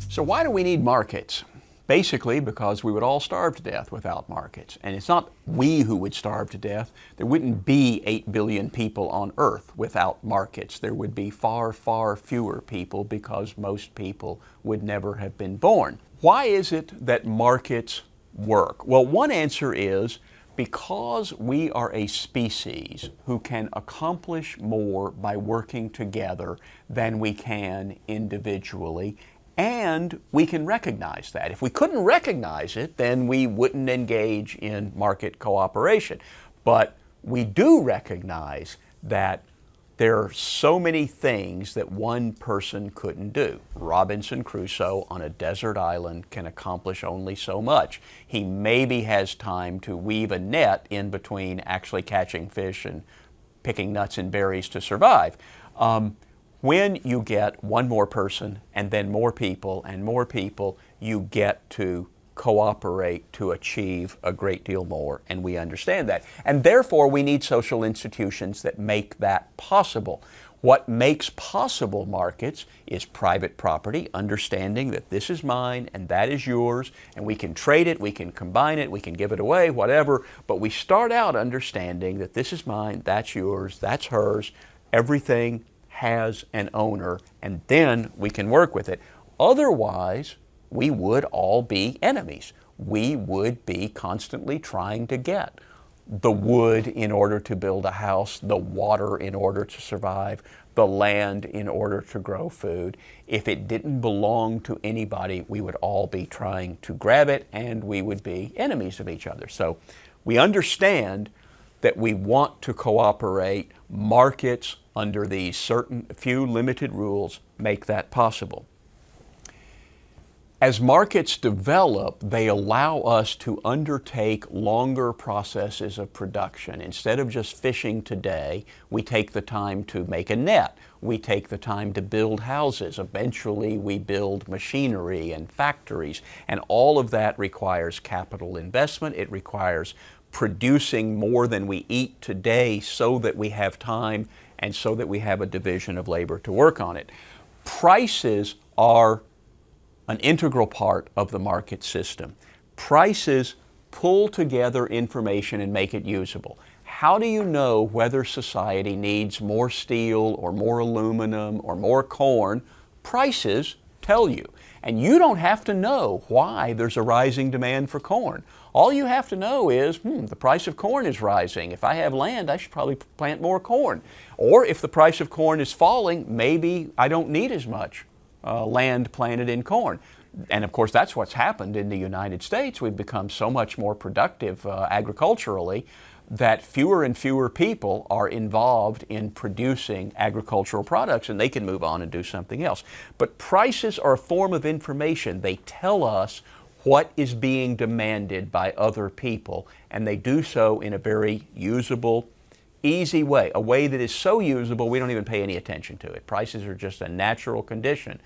So why do we need markets? Basically because we would all starve to death without markets. And it's not we who would starve to death. There wouldn't be 8 billion people on Earth without markets. There would be far, far fewer people because most people would never have been born. Why is it that markets work? Well, one answer is because we are a species who can accomplish more by working together than we can individually. And we can recognize that. If we couldn't recognize it, then we wouldn't engage in market cooperation. But we do recognize that there are so many things that one person couldn't do. Robinson Crusoe on a desert island can accomplish only so much. He maybe has time to weave a net in between actually catching fish and picking nuts and berries to survive. When you get one more person and then more people, you get to cooperate to achieve a great deal more, and we understand that. And therefore, we need social institutions that make that possible. What makes possible markets is private property, understanding that this is mine and that is yours, and we can trade it, we can combine it, we can give it away, whatever, but we start out understanding that this is mine, that's yours, that's hers, everything has an owner, and then we can work with it. Otherwise, we would all be enemies. We would be constantly trying to get the wood in order to build a house, the water in order to survive, the land in order to grow food. If it didn't belong to anybody, we would all be trying to grab it, and we would be enemies of each other. So we understand that we want to cooperate. Markets under these certain few limited rules make that possible. As markets develop, they allow us to undertake longer processes of production. Instead of just fishing today, we take the time to make a net. We take the time to build houses. Eventually, we build machinery and factories. And all of that requires capital investment. It requires producing more than we eat today so that we have time and so that we have a division of labor to work on it. Prices are an integral part of the market system. Prices pull together information and make it usable. How do you know whether society needs more steel or more aluminum or more corn? Prices tell you. And you don't have to know why there's a rising demand for corn. All you have to know is, the price of corn is rising. If I have land, I should probably plant more corn. Or if the price of corn is falling, maybe I don't need as much land planted in corn. And of course, that's what's happened in the United States. We've become so much more productive agriculturally that fewer and fewer people are involved in producing agricultural products, and they can move on and do something else. But prices are a form of information. They tell us what is being demanded by other people, and they do so in a very usable, easy way, a way that is so usable we don't even pay any attention to it. Prices are just a natural condition,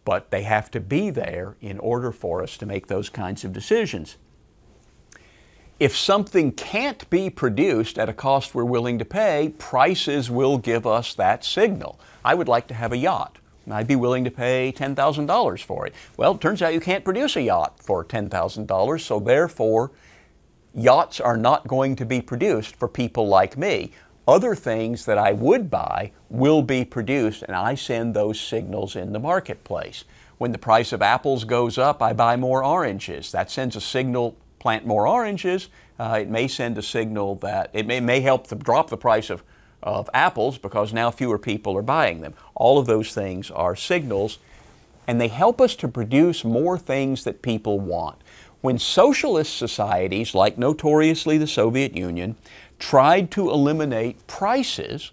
but they have to be there in order for us to make those kinds of decisions. If something can't be produced at a cost we're willing to pay, prices will give us that signal. I would like to have a yacht. I'd be willing to pay $10,000 for it. Well, it turns out you can't produce a yacht for $10,000, so therefore yachts are not going to be produced for people like me. Other things that I would buy will be produced, and I send those signals in the marketplace. When the price of apples goes up, I buy more oranges. That sends a signal, plant more oranges. It may send a signal that it may help to drop the price of apples because now fewer people are buying them. All of those things are signals, and they help us to produce more things that people want. When socialist societies, like notoriously the Soviet Union, tried to eliminate prices,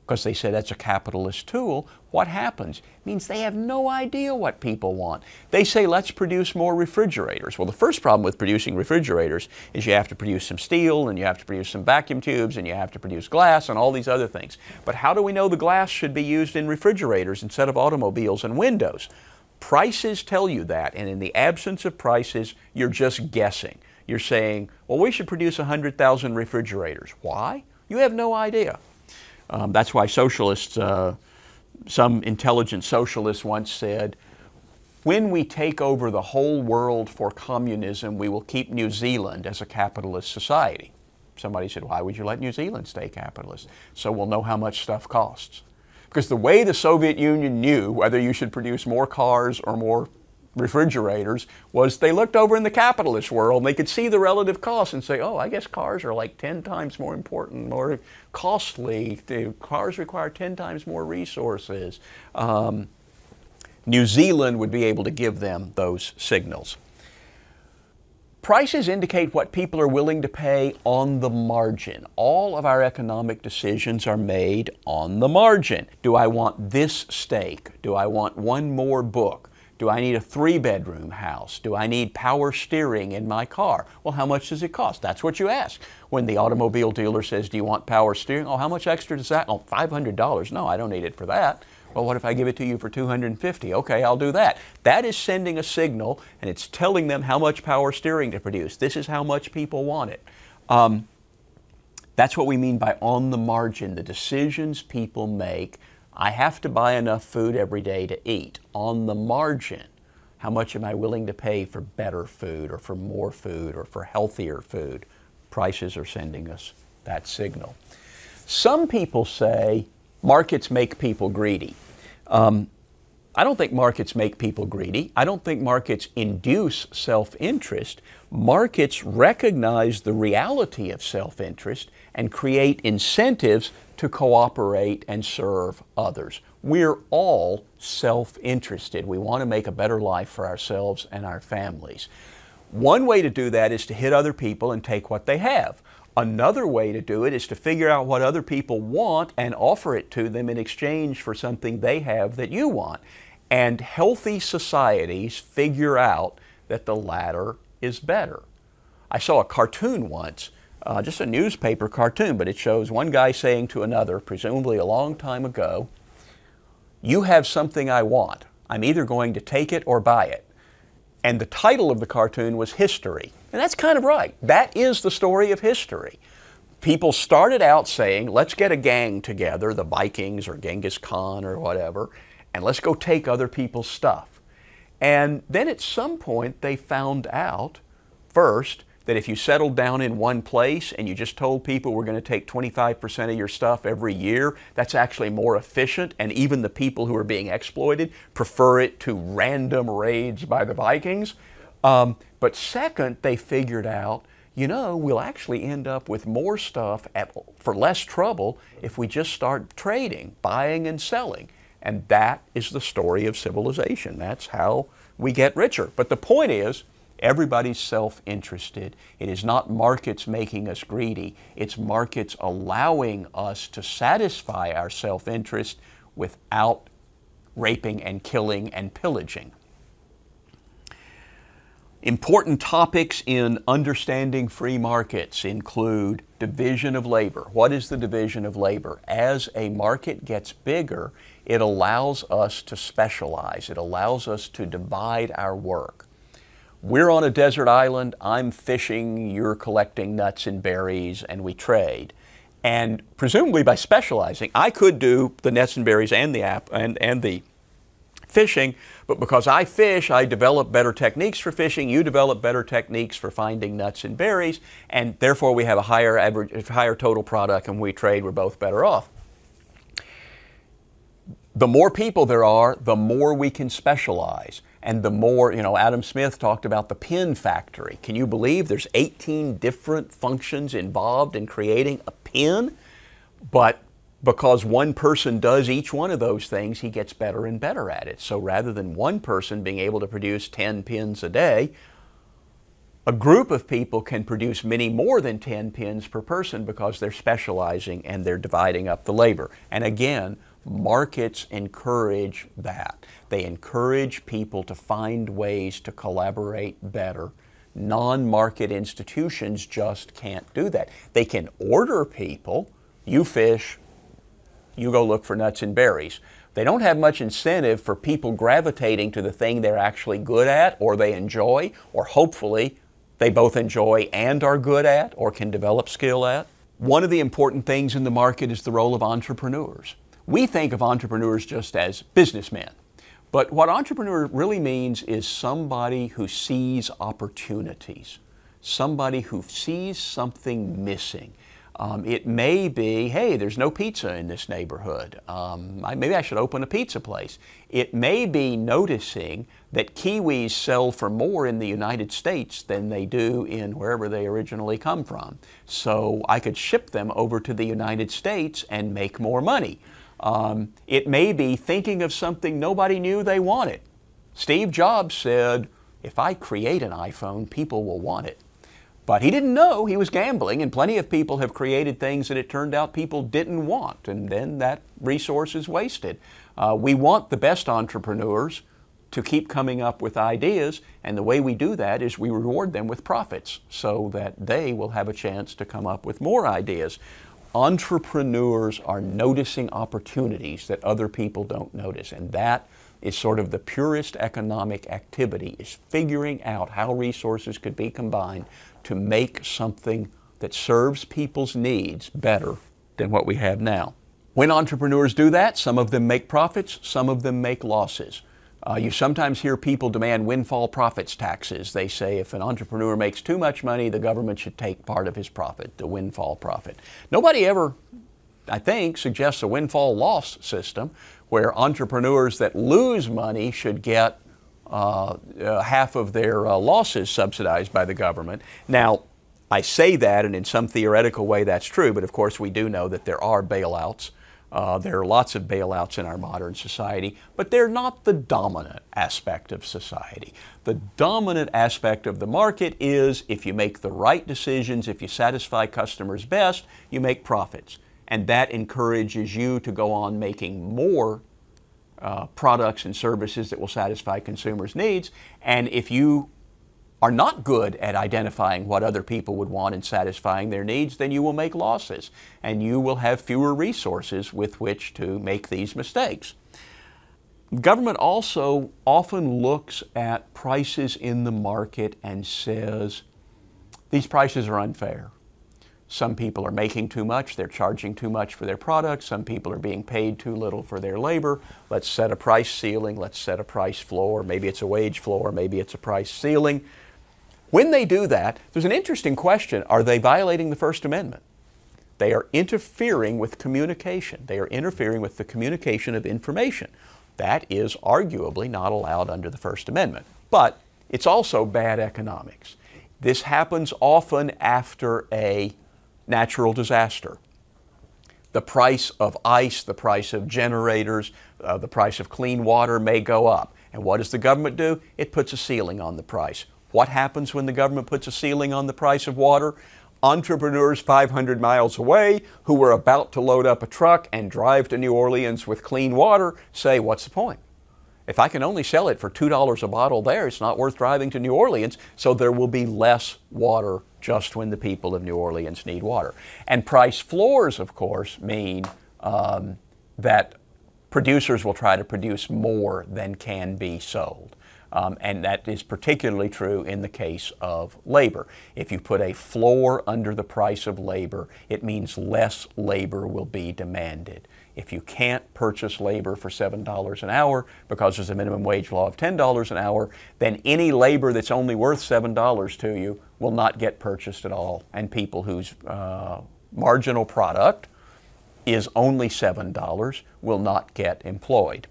because they said that's a capitalist tool, what happens? It means they have no idea what people want. They say, let's produce more refrigerators. Well, the first problem with producing refrigerators is you have to produce some steel, and you have to produce some vacuum tubes, and you have to produce glass, and all these other things. But how do we know the glass should be used in refrigerators instead of automobiles and windows? Prices tell you that, and in the absence of prices, you're just guessing. You're saying, well, we should produce 100,000 refrigerators. Why? You have no idea. That's why socialists, some intelligent socialists once said, when we take over the whole world for communism, we will keep New Zealand as a capitalist society. Somebody said, why would you let New Zealand stay capitalist? So we'll know how much stuff costs. Because the way the Soviet Union knew whether you should produce more cars or more refrigerators was they looked over in the capitalist world and they could see the relative costs and say, oh, I guess cars are like 10 times more important, more costly. The cars require 10 times more resources. New Zealand would be able to give them those signals. Prices indicate what people are willing to pay on the margin. All of our economic decisions are made on the margin. Do I want this steak? Do I want one more book? Do I need a 3-bedroom house? Do I need power steering in my car? Well, how much does it cost? That's what you ask. When the automobile dealer says, do you want power steering? Oh, how much extra does that? Oh, $500. No, I don't need it for that. Well, what if I give it to you for $250? Okay, I'll do that. That is sending a signal, and it's telling them how much power steering to produce. This is how much people want it. That's what we mean by on the margin, the decisions people make. I have to buy enough food every day to eat. On the margin, how much am I willing to pay for better food or for more food or for healthier food? Prices are sending us that signal. Some people say markets make people greedy. I don't think markets make people greedy. I don't think markets induce self-interest. Markets recognize the reality of self-interest and create incentives to cooperate and serve others. We're all self-interested. We want to make a better life for ourselves and our families. One way to do that is to hit other people and take what they have. Another way to do it is to figure out what other people want and offer it to them in exchange for something they have that you want. And healthy societies figure out that the latter is better. I saw a cartoon once, just a newspaper cartoon, but it shows one guy saying to another, presumably a long time ago, you have something I want. I'm either going to take it or buy it. And the title of the cartoon was History. And that's kind of right. That is the story of history. People started out saying, let's get a gang together, the Vikings or Genghis Khan or whatever, and let's go take other people's stuff. And then at some point they found out, first, that if you settled down in one place and you just told people we're going to take 25% of your stuff every year, that's actually more efficient, and even the people who are being exploited prefer it to random raids by the Vikings. But second, they figured out, you know, we'll actually end up with more stuff for less trouble if we just start trading, buying and selling. And that is the story of civilization. That's how we get richer. But the point is, everybody's self-interested. It is not markets making us greedy. It's markets allowing us to satisfy our self-interest without raping and killing and pillaging. Important topics in understanding free markets include division of labor. What is the division of labor? As a market gets bigger, it allows us to specialize. It allows us to divide our work. We're on a desert island, I'm fishing, you're collecting nuts and berries, and we trade. And presumably by specializing, I could do the nuts and berries and the fishing, but because I fish, I develop better techniques for fishing, you develop better techniques for finding nuts and berries, and therefore we have a higher total product, and we trade, we're both better off. The more people there are, the more we can specialize. And the more, you know, Adam Smith talked about the pin factory. Can you believe there's 18 different functions involved in creating a pin? But because one person does each one of those things, he gets better and better at it. So rather than one person being able to produce 10 pins a day, a group of people can produce many more than 10 pins per person because they're specializing and they're dividing up the labor. And again, markets encourage that. They encourage people to find ways to collaborate better. Non-market institutions just can't do that. They can order people, you fish, you go look for nuts and berries. They don't have much incentive for people gravitating to the thing they're actually good at or they enjoy, or hopefully they both enjoy and are good at or can develop skill at. One of the important things in the market is the role of entrepreneurs. We think of entrepreneurs just as businessmen. But what entrepreneur really means is somebody who sees opportunities, somebody who sees something missing. It may be, hey, there's no pizza in this neighborhood. Maybe I should open a pizza place. It may be noticing that kiwis sell for more in the United States than they do in wherever they originally come from. So I could ship them over to the United States and make more money. It may be thinking of something nobody knew they wanted. Steve Jobs said, if I create an iPhone, people will want it. But he didn't know he was gambling, and plenty of people have created things that it turned out people didn't want, and then that resource is wasted. We want the best entrepreneurs to keep coming up with ideas, and the way we do that is we reward them with profits so that they will have a chance to come up with more ideas. Entrepreneurs are noticing opportunities that other people don't notice, and that is sort of the purest economic activity, is figuring out how resources could be combined to make something that serves people's needs better than what we have now. When entrepreneurs do that, some of them make profits, some of them make losses. You sometimes hear people demand windfall profits taxes. They say if an entrepreneur makes too much money, the government should take part of his profit, the windfall profit. Nobody ever, I think, suggests a windfall loss system where entrepreneurs that lose money should get half of their losses subsidized by the government. Now, I say that, and in some theoretical way that's true, but of course we do know that there are bailouts. There are lots of bailouts in our modern society, but they're not the dominant aspect of society. The dominant aspect of the market is if you make the right decisions, if you satisfy customers best, you make profits. And that encourages you to go on making more products and services that will satisfy consumers' needs. And if you are not good at identifying what other people would want and satisfying their needs, then you will make losses, and you will have fewer resources with which to make these mistakes. Government also often looks at prices in the market and says, these prices are unfair. Some people are making too much, they're charging too much for their products, some people are being paid too little for their labor. Let's set a price ceiling, let's set a price floor, maybe it's a wage floor, maybe it's a price ceiling. When they do that, there's an interesting question. Are they violating the First Amendment? They are interfering with communication. They are interfering with the communication of information. That is arguably not allowed under the First Amendment. But it's also bad economics. This happens often after a natural disaster. The price of ice, the price of generators, the price of clean water may go up. And what does the government do? It puts a ceiling on the price. What happens when the government puts a ceiling on the price of water? Entrepreneurs 500 miles away who were about to load up a truck and drive to New Orleans with clean water say, what's the point? If I can only sell it for $2 a bottle there, it's not worth driving to New Orleans, so there will be less water just when the people of New Orleans need water. And price floors, of course, mean that producers will try to produce more than can be sold. And that is particularly true in the case of labor. If you put a floor under the price of labor, it means less labor will be demanded. If you can't purchase labor for $7 an hour because there's a minimum wage law of $10 an hour, then any labor that's only worth $7 to you will not get purchased at all. And people whose marginal product is only $7 will not get employed.